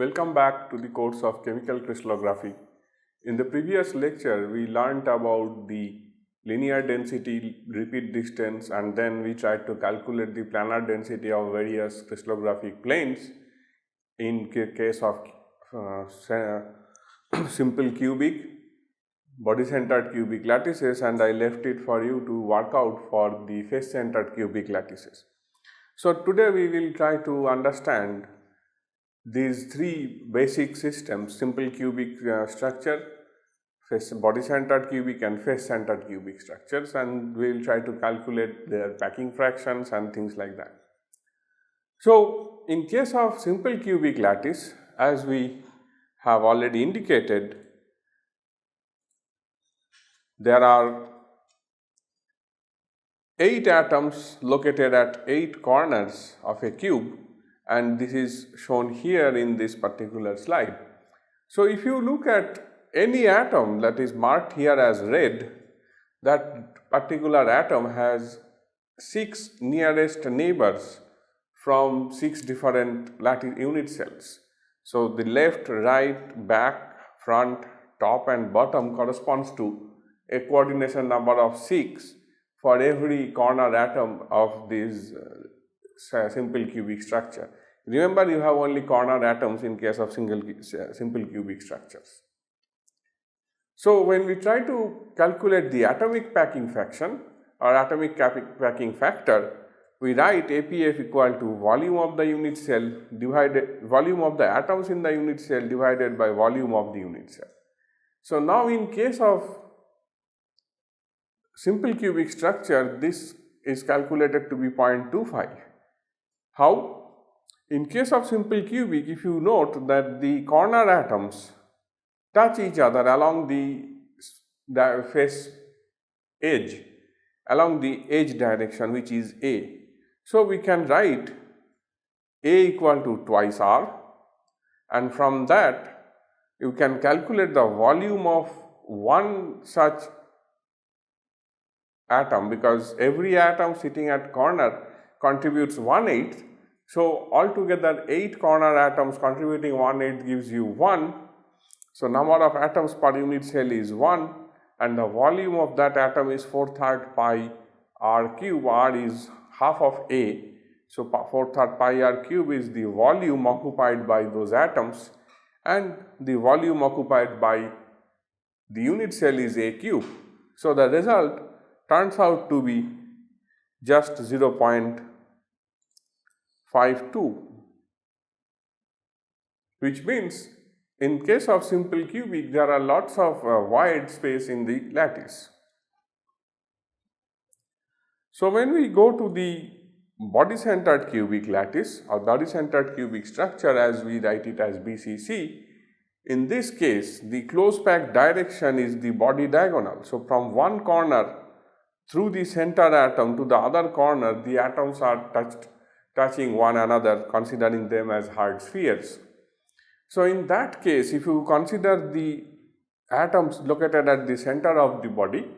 Welcome back to the course of chemical crystallography. In the previous lecture, we learnt about the linear density, repeat distance, and then we tried to calculate the planar density of various crystallographic planes in case of simple cubic, body-centered cubic lattices, and I left it for you to work out for the face-centered cubic lattices. So today we will try to understand these three basic systems: simple cubic structure, body-centered cubic and face-centered cubic structures, and we will try to calculate their packing fractions and things like that. So in case of simple cubic lattice, as we have already indicated, there are 8 atoms located at 8 corners of a cube, and this is shown here in this particular slide. So if you look at any atom that is marked here as red, that particular atom has 6 nearest neighbors from 6 different unit cells. So the left, right, back, front, top and bottom corresponds to a coordination number of 6 for every corner atom of this simple cubic structure. Remember, you have only corner atoms in case of simple cubic structures. So when we try to calculate the atomic packing fraction or atomic packing factor, we write APF equal to volume of the unit cell divided volume of the atoms in the unit cell divided by volume of the unit cell. So now in case of simple cubic structure, this is calculated to be 0.25. How? In case of simple cubic, if you note that the corner atoms touch each other along the face edge, along the edge direction, which is A. So we can write A equal to twice R, and from that you can calculate the volume of one such atom, because every atom sitting at corner contributes 1/8. So altogether 8 corner atoms contributing 1/8 gives you 1. So number of atoms per unit cell is 1, and the volume of that atom is 4/3 pi r cube. R is half of A. So 4/3 pi r cube is the volume occupied by those atoms, and the volume occupied by the unit cell is A cube. So the result turns out to be just 0.52, which means in case of simple cubic there are lots of void space in the lattice. So when we go to the body-centered cubic lattice or body-centered cubic structure, as we write it as BCC, in this case the close packed direction is the body diagonal. So from one corner through the center atom to the other corner, the atoms are touching one another, considering them as hard spheres. So in that case, if you consider the atoms located at the center of the body,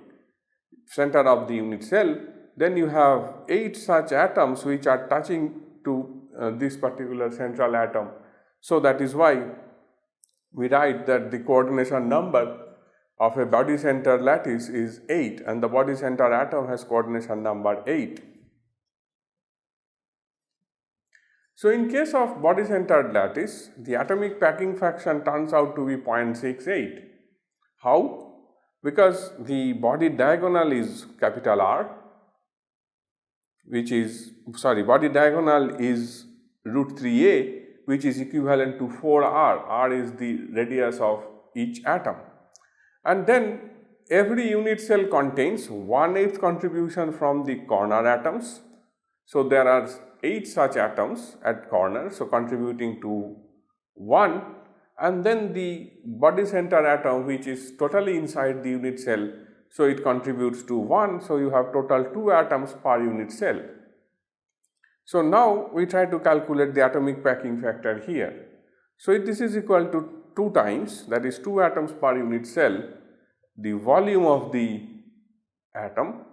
center of the unit cell, then you have 8 such atoms which are touching to this particular central atom. So that is why we write that the coordination number of a body center lattice is 8, and the body center atom has coordination number 8. So in case of body centered lattice, the atomic packing fraction turns out to be 0.68. How? Because the body diagonal is capital R, body diagonal is root 3a, which is equivalent to 4r. R is the radius of each atom. And then every unit cell contains 1/8 contribution from the corner atoms. So there are 8 such atoms at corner, so contributing to 1, and then the body center atom, which is totally inside the unit cell, so it contributes to 1, so you have total 2 atoms per unit cell. So now we try to calculate the atomic packing factor here. So this is equal to 2 times, that is 2 atoms per unit cell, the volume of the atom.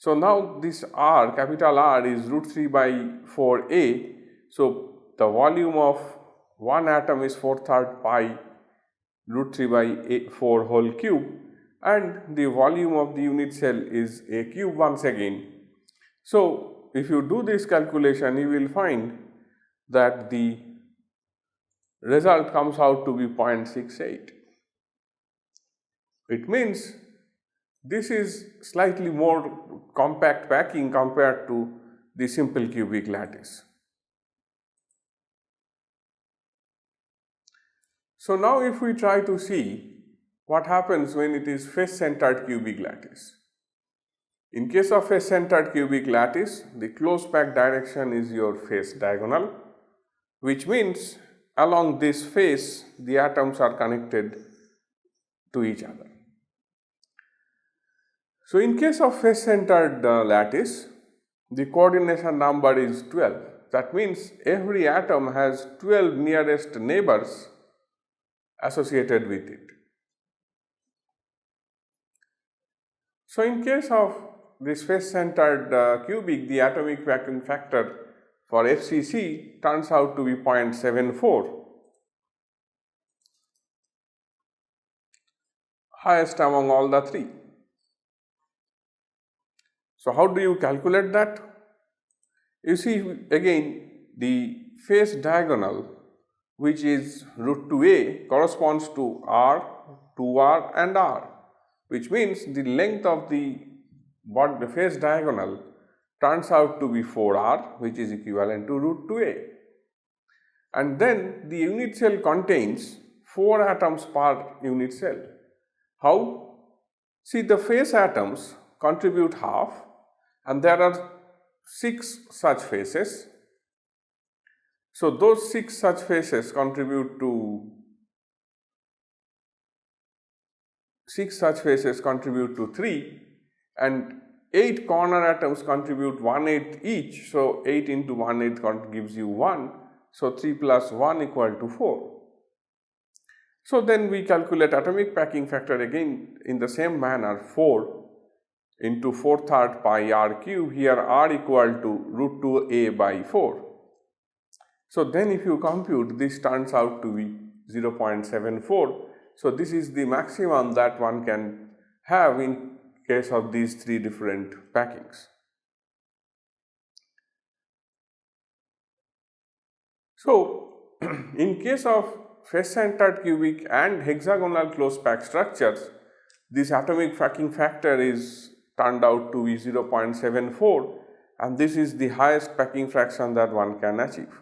So now this R, capital R, is root 3 by 4a. So the volume of one atom is 4/3 pi root 3 by 4 whole cube, and the volume of the unit cell is a cube once again. So if you do this calculation, you will find that the result comes out to be 0.68. It means this is slightly more compact packing compared to the simple cubic lattice. So now if we try to see what happens when it is face-centered cubic lattice. In case of face-centered cubic lattice, the closed pack direction is your face diagonal, which means along this face the atoms are connected to each other. So in case of face-centered lattice, the coordination number is 12. That means every atom has 12 nearest neighbors associated with it. So in case of this face-centered cubic, the atomic vacuum factor for FCC turns out to be 0.74, highest among all the three. So how do you calculate that? You see again the face diagonal, which is root 2a, corresponds to R, 2R and R, which means the length of the face diagonal turns out to be 4R, which is equivalent to root 2a. And then the unit cell contains 4 atoms per unit cell. How? See, the face atoms contribute half, and there are 6 such faces. So those 6 such faces contribute to 3, and 8 corner atoms contribute 1/8 each. So 8 into 1/8 gives you 1. So 3 plus 1 equal to 4. So then we calculate atomic packing factor again in the same manner, 4 into 4/3 pi r cube, here r equal to root 2a by 4. So then if you compute, this turns out to be 0.74. So this is the maximum that one can have in case of these 3 different packings. So in case of face-centered cubic and hexagonal closed pack structures, this atomic packing factor is turned out to be 0.74, and this is the highest packing fraction that one can achieve.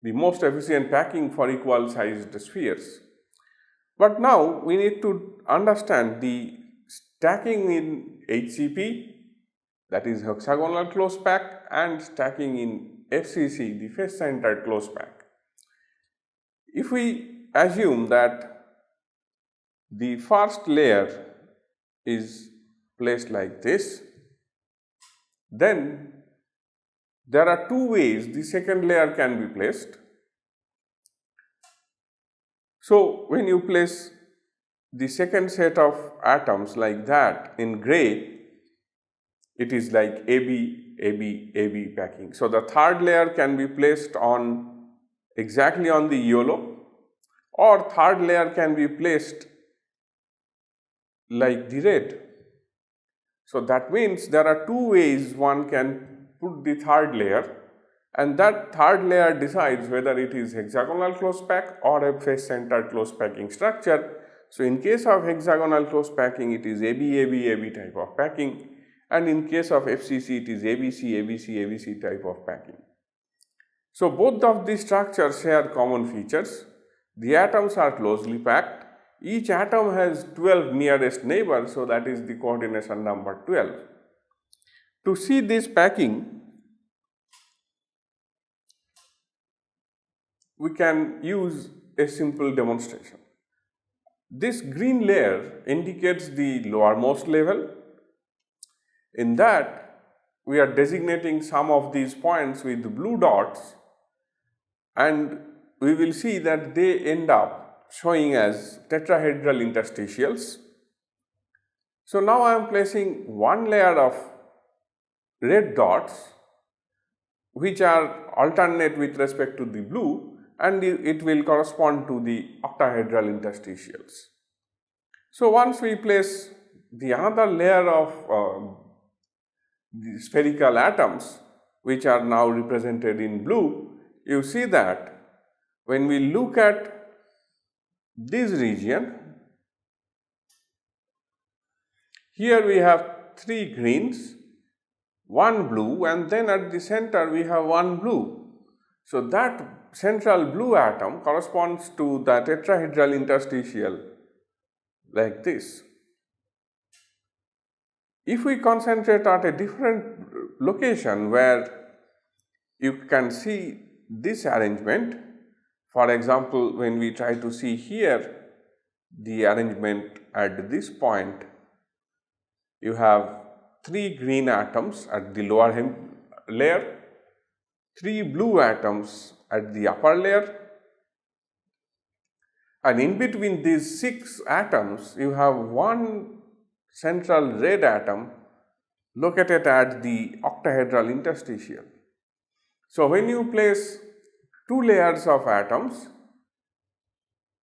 The most efficient packing for equal sized spheres. But now we need to understand the stacking in HCP, that is hexagonal closed pack, and stacking in FCC, the face-centered closed pack. If we assume that the first layer is placed like this, then there are 2 ways the second layer can be placed. So when you place the second set of atoms like that in gray, it is like AB, AB, AB packing. So the third layer can be placed on exactly on the yellow, or third layer can be placed like the red. So that means there are 2 ways one can put the third layer, and that third layer decides whether it is hexagonal closed pack or a face-centered closed packing structure. So in case of hexagonal closed packing, it is AB, AB, AB type of packing, and in case of FCC, it is ABC, ABC, ABC type of packing. So both of these structures share common features. The atoms are closely packed. Each atom has 12 nearest neighbors, so that is the coordination number 12. To see this packing, we can use a simple demonstration. This green layer indicates the lowermost level. In that, we are designating some of these points with blue dots, and we will see that they end up showing as tetrahedral interstitials. So now I am placing one layer of red dots which are alternate with respect to the blue, and it will correspond to the octahedral interstitials. So once we place the another layer of the spherical atoms, which are now represented in blue, you see that when we look at this region, here we have 3 greens, 1 blue, and then at the center we have 1 blue. So that central blue atom corresponds to the tetrahedral interstitial like this. If we concentrate at a different location where you can see this arrangement, for example, when we try to see here the arrangement at this point, you have 3 green atoms at the lower layer, 3 blue atoms at the upper layer, and in between these 6 atoms you have 1 central red atom located at the octahedral interstitial. So when you place 2 layers of atoms,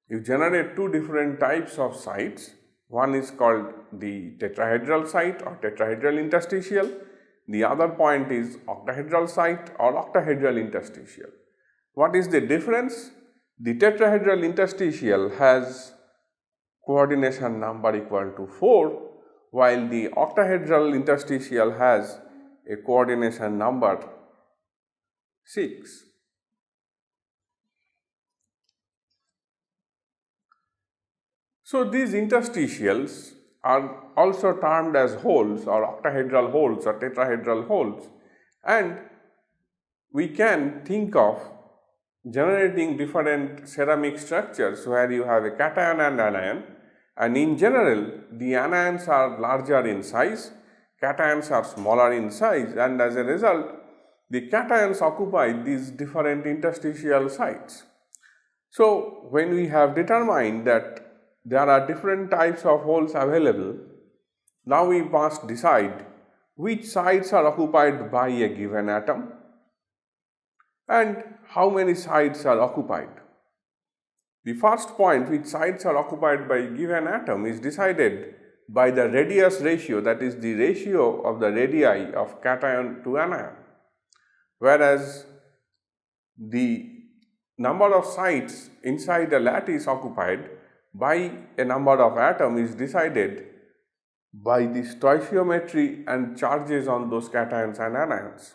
you generate 2 different types of sites. One is called the tetrahedral site or tetrahedral interstitial. The other point is octahedral site or octahedral interstitial. What is the difference? The tetrahedral interstitial has coordination number equal to 4, while the octahedral interstitial has a coordination number 6. So these interstitials are also termed as holes or octahedral holes or tetrahedral holes, and we can think of generating different ceramic structures where you have a cation and anion, and in general the anions are larger in size, cations are smaller in size, and as a result the cations occupy these different interstitial sites. So when we have determined that there are different types of holes available, now we must decide which sites are occupied by a given atom and how many sites are occupied. The first point, which sites are occupied by a given atom, is decided by the radius ratio, that is the ratio of the radii of cation to anion, whereas the number of sites inside a lattice occupied by a number of atoms is decided by the stoichiometry and charges on those cations and anions.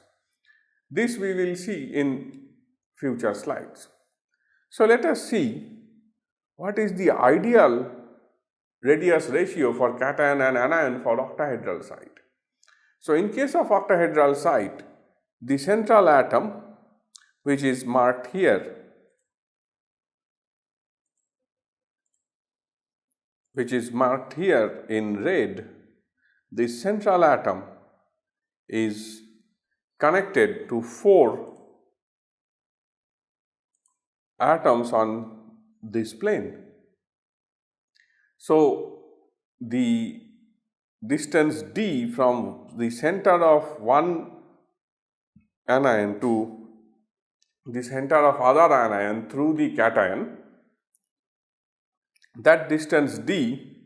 This we will see in future slides. So let us see what is the ideal radius ratio for cation and anion for octahedral site. So in case of octahedral site, the central atom, which is marked here, in red, the central atom is connected to 4 atoms on this plane. So the distance d from the center of one anion to the center of other anion through the cation, that distance d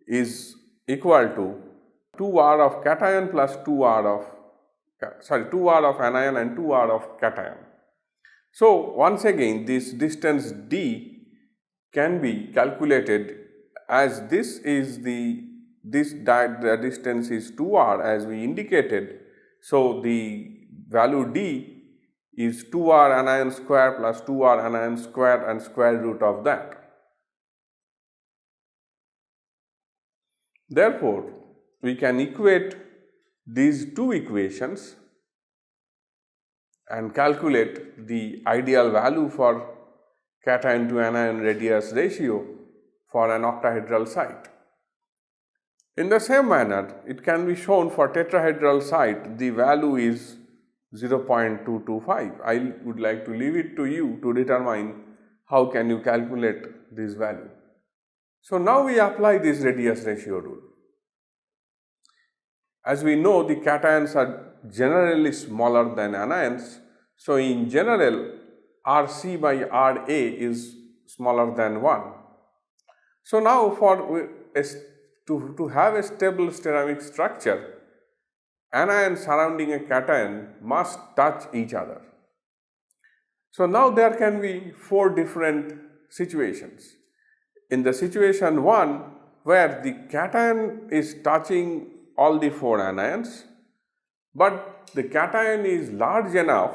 is equal to 2r of cation plus 2r of anion and 2r of cation. So once again, this distance d can be calculated as this distance is 2r as we indicated. So the value d is 2r anion square plus 2r anion square and square root of that. Therefore, we can equate these 2 equations and calculate the ideal value for cation to anion radius ratio for an octahedral site. In the same manner, it can be shown for tetrahedral site, the value is 0.225. I would like to leave it to you to determine how can you calculate this value. So now we apply this radius ratio rule. As we know, the cations are generally smaller than anions. So in general, Rc by Ra is smaller than 1. So now to have a stable ceramic structure, anion surrounding a cation must touch each other. So now there can be 4 different situations. In the situation 1, where the cation is touching all the 4 anions, but the cation is large enough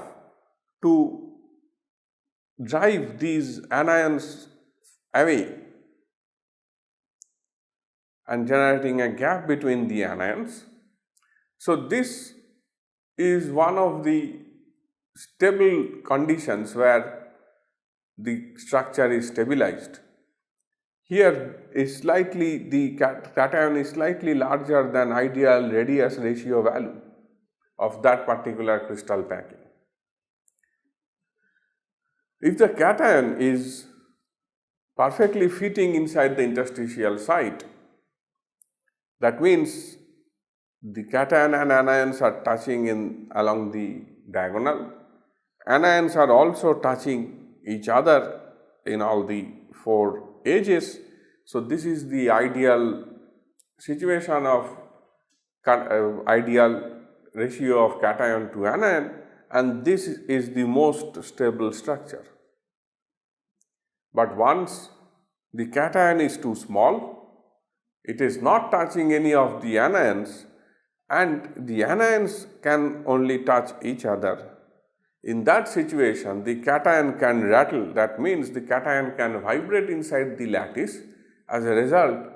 to drive these anions away and generating a gap between the anions. So this is one of the stable conditions where the structure is stabilized. Here is the cation is slightly larger than ideal radius ratio value of that particular crystal packing. If the cation is perfectly fitting inside the interstitial site, that means the cation and anions are touching along the diagonal. Anions are also touching each other in all the 4 edges. So this is the ideal situation of ideal ratio of cation to anion, and this is the most stable structure. But once the cation is too small, it is not touching any of the anions, and the anions can only touch each other. In that situation, the cation can rattle. That means the cation can vibrate inside the lattice. As a result,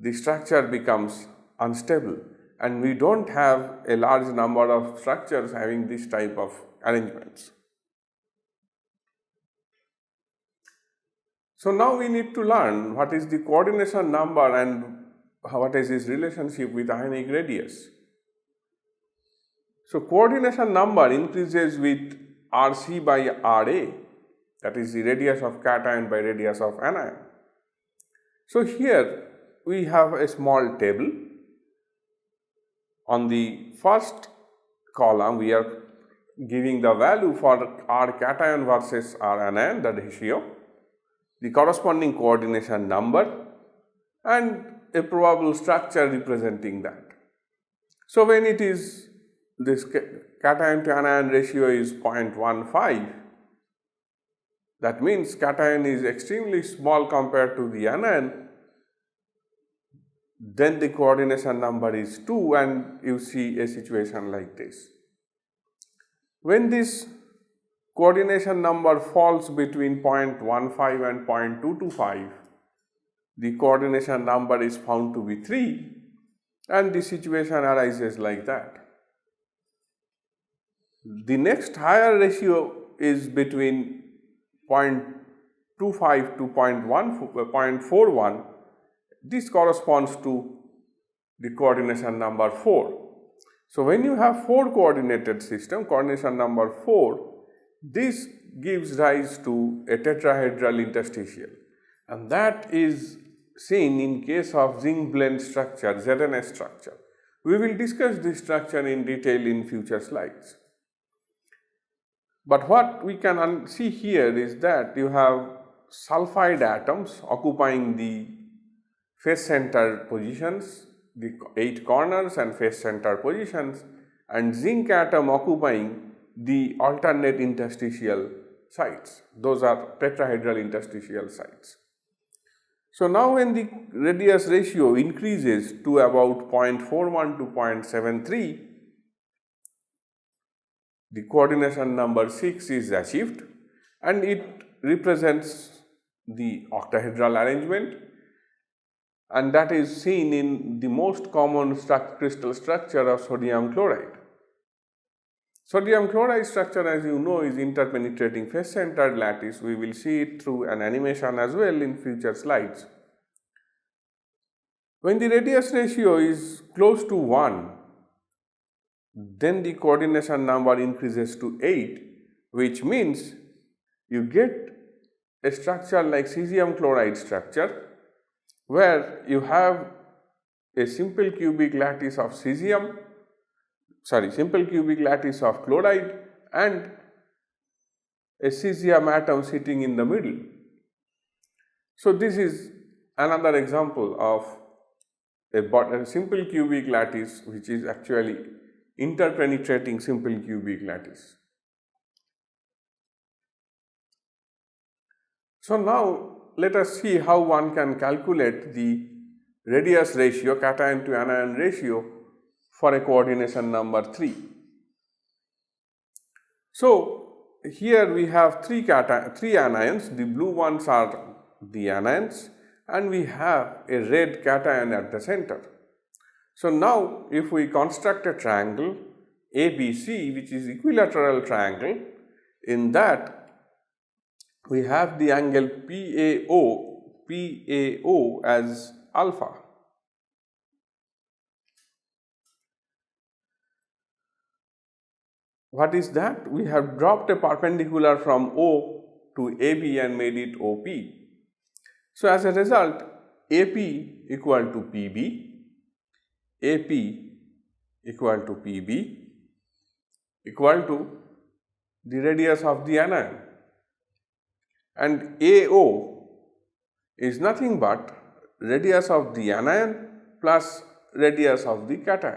the structure becomes unstable, and we don't have a large number of structures having this type of arrangements. So now we need to learn what is the coordination number and what is its relationship with ionic radius. So coordination number increases with Rc by Ra, that is the radius of cation by radius of anion. So here we have a small table. On the first column, we are giving the value for R cation versus R anion, the ratio, the corresponding coordination number, and a probable structure representing that. So when it is this cation to anion ratio is 0.15, that means cation is extremely small compared to the anion, then the coordination number is 2, and you see a situation like this. When this coordination number falls between 0.15 and 0.225, the coordination number is found to be 3, and the situation arises like that. The next higher ratio is between 0.25 to 0.41. This corresponds to the coordination number 4. So when you have 4 coordinated system, coordination number 4, this gives rise to a tetrahedral interstitial, and that is seen in case of zinc blende structure, ZNS structure. We will discuss this structure in detail in future slides. But what we can see here is that you have sulfide atoms occupying the face center positions, the 8 corners and face center positions, and zinc atom occupying the alternate interstitial sites. Those are tetrahedral interstitial sites. So now when the radius ratio increases to about 0.41 to 0.73, the coordination number 6 is achieved, and it represents the octahedral arrangement, and that is seen in the most common crystal structure of sodium chloride. Sodium chloride structure, as you know, is interpenetrating face centered lattice. We will see it through an animation as well in future slides. When the radius ratio is close to 1, then the coordination number increases to 8, which means you get a structure like cesium chloride structure, where you have a simple cubic lattice of cesium simple cubic lattice of chloride and a cesium atom sitting in the middle. So this is another example of a simple cubic lattice which is actually interpenetrating simple cubic lattice. So now let us see how one can calculate the radius ratio, cation to anion ratio for a coordination number 3. So here we have three anions, the blue ones are the anions and we have a red cation at the center. So now if we construct a triangle ABC which is equilateral triangle, in that we have the angle PAO as alpha. What is that? We have dropped a perpendicular from O to AB and made it OP. So as a result, AP equal to PB, AP equal to PB equal to the radius of the anion, and AO is nothing but radius of the anion plus radius of the cation.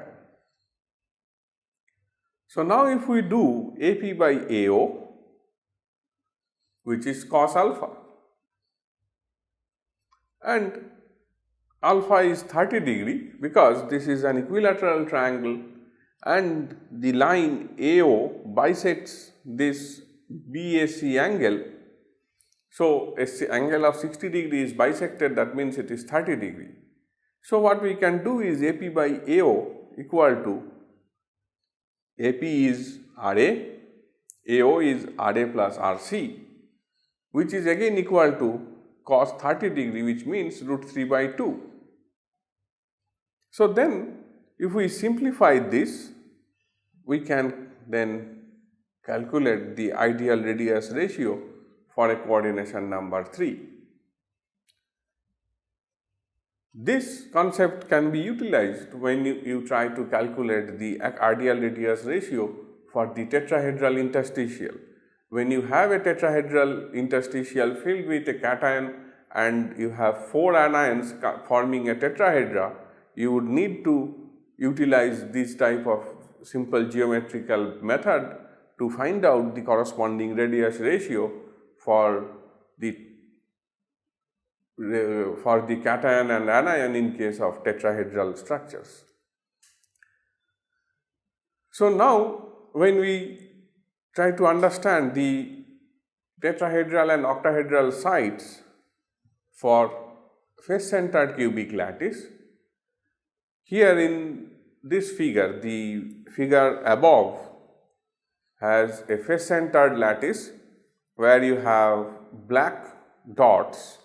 So now if we do AP by AO, which is cos alpha, and alpha is 30 degree because this is an equilateral triangle and the line AO bisects this BAC angle. So an angle of 60 degree is bisected, that means it is 30 degree. So what we can do is AP by AO equal to AP is RA, AO is RA plus RC, which is again equal to cos 30 degree, which means root 3 by 2. So then if we simplify this, we can then calculate the ideal radius ratio for a coordination number 3. This concept can be utilized when you try to calculate the ideal radius ratio for the tetrahedral interstitial. When you have a tetrahedral interstitial filled with a cation and you have 4 anions forming a tetrahedra, you would need to utilize this type of simple geometrical method to find out the corresponding radius ratio for the cation and anion in case of tetrahedral structures. So now when we try to understand the tetrahedral and octahedral sites for face-centered cubic lattice, here in this figure, the figure above has a face-centered lattice where you have black dots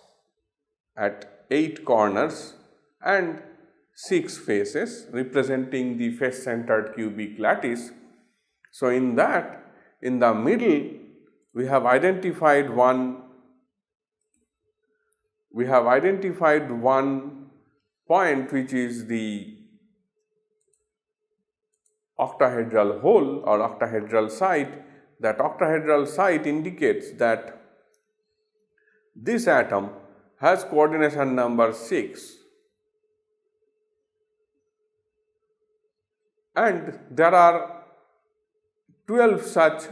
at 8 corners and 6 faces representing the face-centered cubic lattice. So in that, in the middle, we have identified one point which is the octahedral hole or octahedral site. That octahedral site indicates that this atom has coordination number 6, and there are 12 such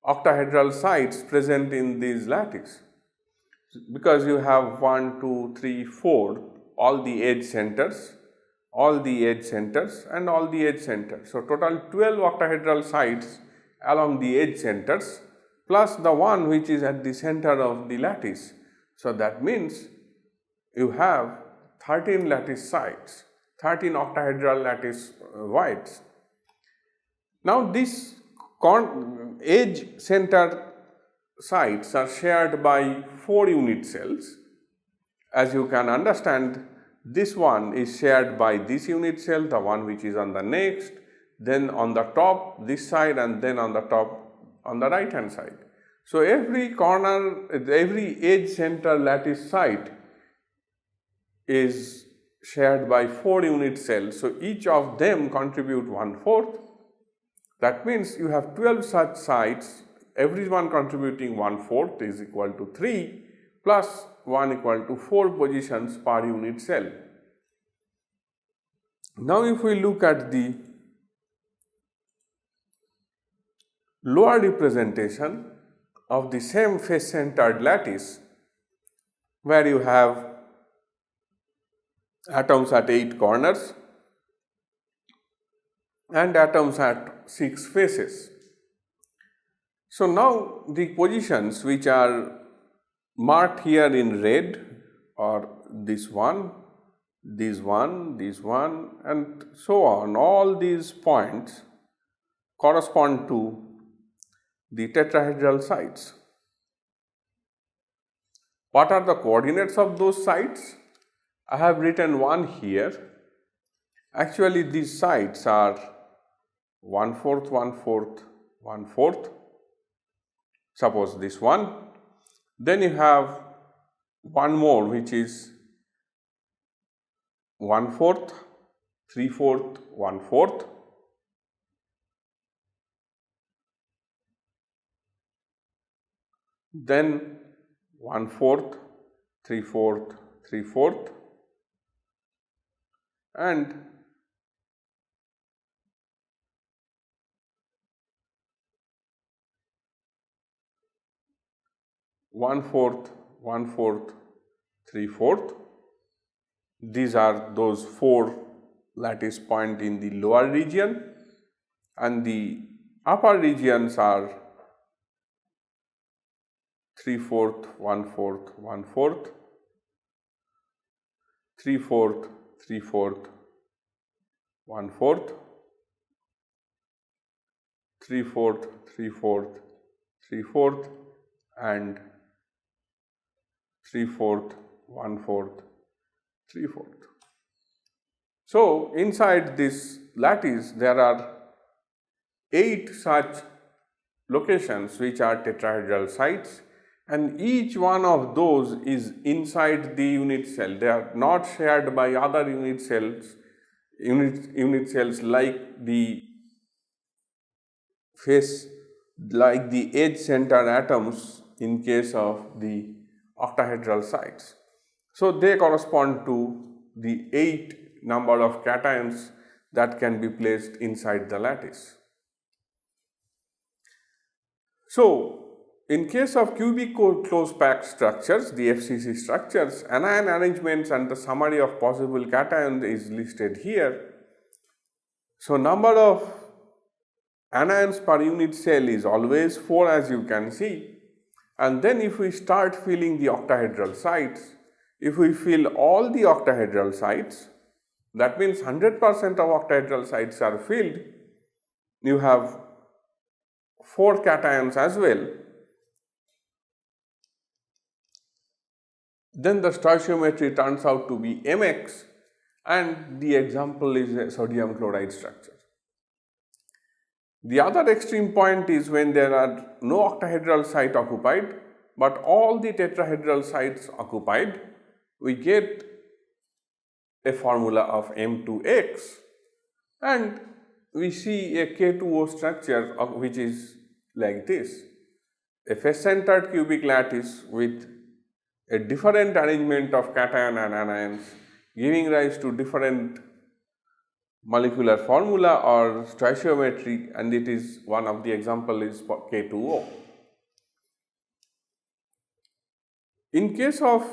octahedral sites present in these lattice, because you have 1, 2, 3, 4 all the edge centers, all the edge centers and all the edge centers. So total 12 octahedral sites along the edge centers plus the one which is at the center of the lattice. So that means you have 13 lattice sites, 13 octahedral lattice voids. Now these edge center sites are shared by 4 unit cells. As you can understand, this one is shared by this unit cell, the one which is on the next, then on the top this side, and then on the top on the right hand side. So every corner, every edge center lattice site is shared by 4 unit cells. So each of them contribute 1/4, That means you have 12 such sites, everyone contributing 1/4 is equal to 3 plus 1 equal to 4 positions per unit cell. Now, if we look at the lower representation of the same face centered lattice, where you have atoms at 8 corners and atoms at 6 faces. So, now the positions which are marked here in red are this one, and so on. All these points correspond to the tetrahedral sites. What are the coordinates of those sites? I have written one here. Actually, these sites are 1/4, 1/4, 1/4. Suppose this one. Then you have one more which is 1/4, 3/4, 1/4. Then 1/4, 3/4, 3/4, and 1/4, 1/4, 3/4. These are those 4 lattice points in the lower region, and the upper regions are 3/4, 1/4, 1/4, 3/4, 3/4, 1/4, 3/4, 3/4, 3/4, and 3/4, 1/4, 3/4. So, inside this lattice there are 8 such locations which are tetrahedral sites, and each one of those is inside the unit cell. They are not shared by other unit cells like the like the edge center atoms in case of the octahedral sites. So, they correspond to the 8 number of cations that can be placed inside the lattice. So, in case of cubic closed packed structures, the FCC structures, anion arrangements and the summary of possible cations is listed here. So, number of anions per unit cell is always 4, as you can see, and then if we start filling the octahedral sites, if we fill all the octahedral sites, that means 100% of octahedral sites are filled, you have 4 cations as well. Then the stoichiometry turns out to be mx, and the example is a sodium chloride structure. The other extreme point is when there are no octahedral site occupied, but all the tetrahedral sites occupied, we get a formula of M2X, and we see a K2O structure which is like this: a face-centered cubic lattice with a different arrangement of cation and anions, giving rise to different molecular formula or stoichiometry, and it is one of the example is K2O. In case of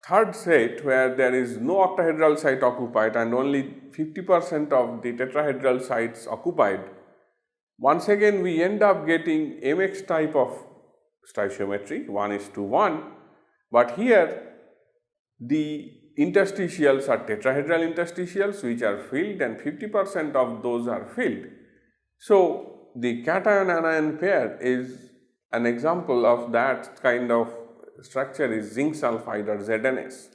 third set, where there is no octahedral site occupied and only 50% of the tetrahedral sites occupied, once again we end up getting mx type of stoichiometry, 1:1, but here the interstitials are tetrahedral interstitials which are filled, and 50% of those are filled. So, the cation anion pair is an example of that kind of structure is zinc sulfide or ZnS.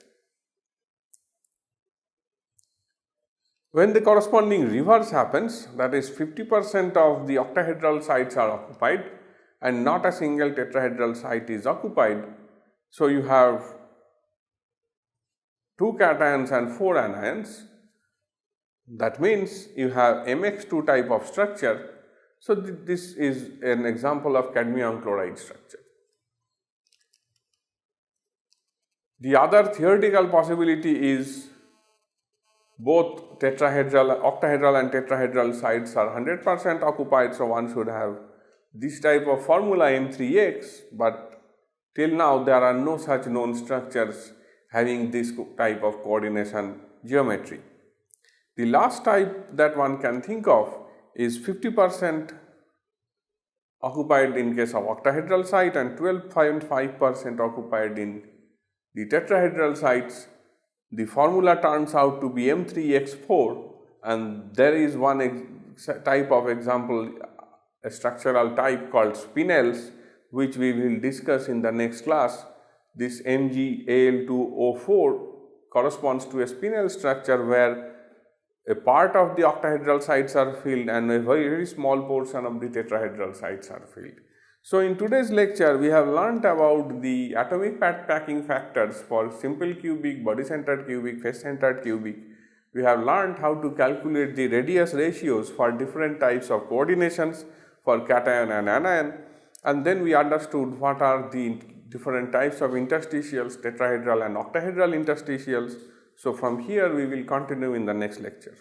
When the corresponding reverse happens, that is 50% of the octahedral sites are occupied and not a single tetrahedral site is occupied. So, you have 2 cations and 4 anions. That means you have MX2 type of structure. So this is an example of cadmium chloride structure. The other theoretical possibility is both octahedral and tetrahedral sites are 100% occupied, so one should have this type of formula M3X, but till now there are no such known structures having this type of coordination geometry. The last type that one can think of is 50% occupied in case of octahedral site and 12.5% occupied in the tetrahedral sites. The formula turns out to be M3X4, and there is one type of example, a structural type called spinels, which we will discuss in the next class. This MgAl2O4 corresponds to a spinel structure where a part of the octahedral sites are filled and a very small portion of the tetrahedral sites are filled. So in today's lecture, we have learnt about the atomic packing factors for simple cubic, body centered cubic, face centered cubic. We have learnt how to calculate the radius ratios for different types of coordinations for cation and anion, and then we understood what are the different types of interstitials, tetrahedral and octahedral interstitials. So from here we will continue in the next lecture.